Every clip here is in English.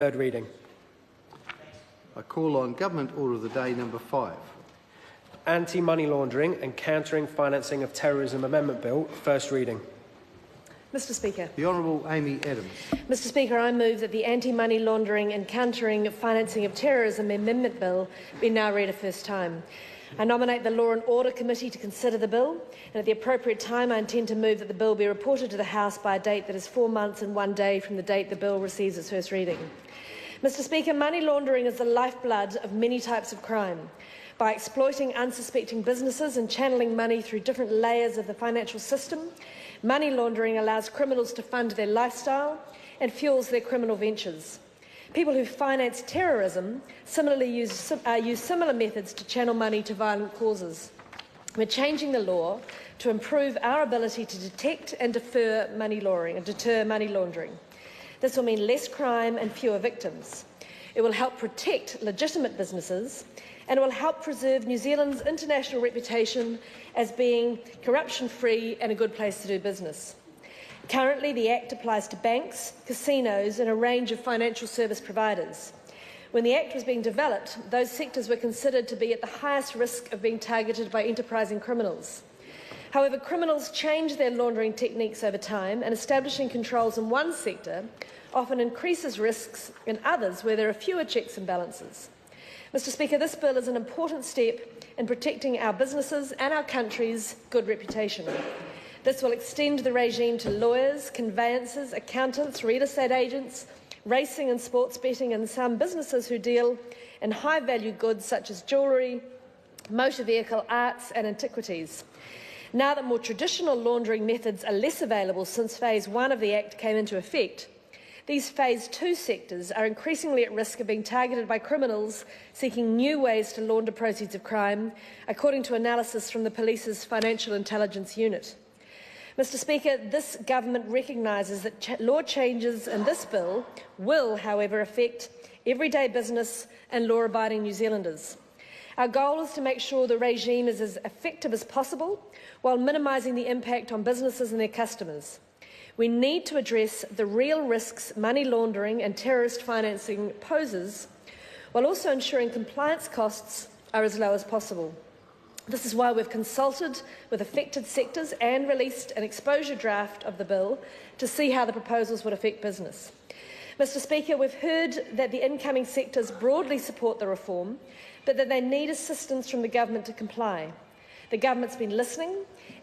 Third reading. I call on Government Order of the Day number 5. Anti-money laundering and countering financing of terrorism amendment bill. First reading. Mr Speaker. The Honourable Amy Adams. Mr Speaker, I move that the Anti-Money Laundering and Countering Financing of Terrorism Amendment Bill be now read a first time. I nominate the Law and Order Committee to consider the bill, and at the appropriate time I intend to move that the bill be reported to the House by a date that is 4 months and 1 day from the date the bill receives its first reading. Mr Speaker, money laundering is the lifeblood of many types of crime. By exploiting unsuspecting businesses and channeling money through different layers of the financial system, money laundering allows criminals to fund their lifestyle and fuels their criminal ventures. People who finance terrorism similarly use similar methods to channel money to violent causes. We're changing the law to improve our ability to detect and deter money laundering. This will mean less crime and fewer victims. It will help protect legitimate businesses, and it will help preserve New Zealand's international reputation as being corruption-free and a good place to do business. Currently, the Act applies to banks, casinos and a range of financial service providers. When the Act was being developed, those sectors were considered to be at the highest risk of being targeted by enterprising criminals. However, criminals change their laundering techniques over time, and establishing controls in one sector often increases risks in others where there are fewer checks and balances. Mr Speaker, this bill is an important step in protecting our businesses and our country's good reputation. This will extend the regime to lawyers, conveyancers, accountants, real estate agents, racing and sports betting, and some businesses who deal in high-value goods such as jewellery, motor vehicle, arts and antiquities. Now that more traditional laundering methods are less available since Phase 1 of the Act came into effect, these Phase 2 sectors are increasingly at risk of being targeted by criminals seeking new ways to launder proceeds of crime, according to analysis from the Police's Financial Intelligence Unit. Mr Speaker, this government recognises that law changes in this bill will, however, affect everyday business and law-abiding New Zealanders. Our goal is to make sure the regime is as effective as possible while minimising the impact on businesses and their customers. We need to address the real risks money laundering and terrorist financing poses, while also ensuring compliance costs are as low as possible. This is why we've consulted with affected sectors and released an exposure draft of the bill to see how the proposals would affect business. Mr Speaker, we've heard that the incoming sectors broadly support the reform, but that they need assistance from the government to comply. The government's been listening,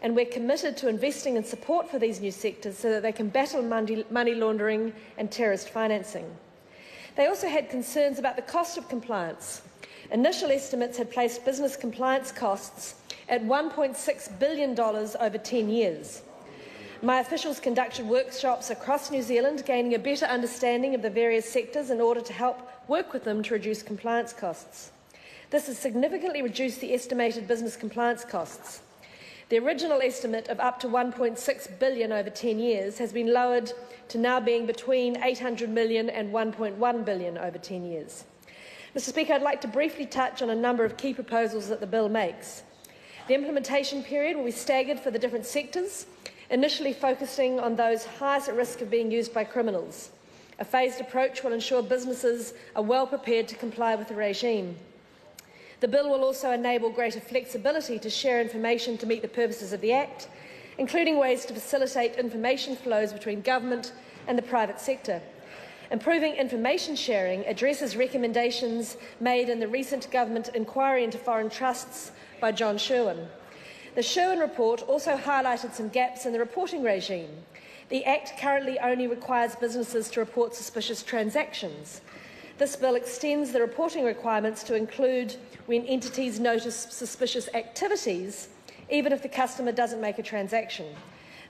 and we're committed to investing in support for these new sectors so that they can battle money laundering and terrorist financing. They also had concerns about the cost of compliance. Initial estimates had placed business compliance costs at $1.6 billion over 10 years. My officials conducted workshops across New Zealand, gaining a better understanding of the various sectors in order to help work with them to reduce compliance costs. This has significantly reduced the estimated business compliance costs. The original estimate of up to $1.6 billion over 10 years has been lowered to now being between $800 million and $1.1 billion over 10 years. Mr Speaker, I'd like to briefly touch on a number of key proposals that the bill makes. The implementation period will be staggered for the different sectors, initially focusing on those highest at risk of being used by criminals. A phased approach will ensure businesses are well prepared to comply with the regime. The bill will also enable greater flexibility to share information to meet the purposes of the Act, including ways to facilitate information flows between government and the private sector. Improving information sharing addresses recommendations made in the recent government inquiry into foreign trusts by John Sherwin. The Sherwin report also highlighted some gaps in the reporting regime. The Act currently only requires businesses to report suspicious transactions. This bill extends the reporting requirements to include when entities notice suspicious activities, even if the customer doesn't make a transaction.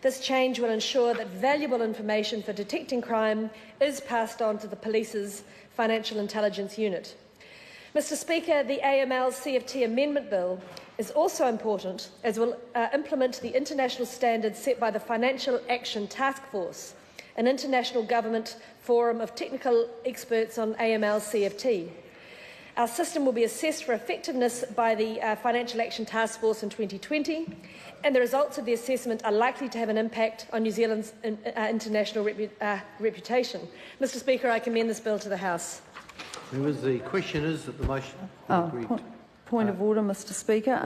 This change will ensure that valuable information for detecting crime is passed on to the Police's Financial Intelligence Unit. Mr Speaker, the AML-CFT Amendment Bill is also important as it will implement the international standards set by the Financial Action Task Force, an international government forum of technical experts on AML-CFT. Our system will be assessed for effectiveness by the Financial Action Task Force in 2020, and the results of the assessment are likely to have an impact on New Zealand's international reputation. Mr Speaker, I commend this bill to the House. Members, the question is that the motion be agreed. Point of order, Mr Speaker.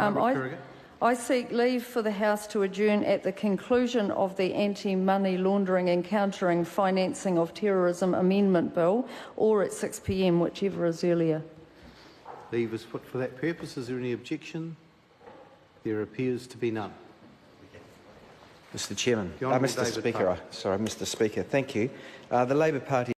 I seek leave for the House to adjourn at the conclusion of the Anti-Money Laundering and Countering Financing of Terrorism Amendment Bill, or at 6 p.m, whichever is earlier. Leave is put for that purpose. Is there any objection? There appears to be none. Mr Chairman, Mr Speaker, thank you. The Labour Party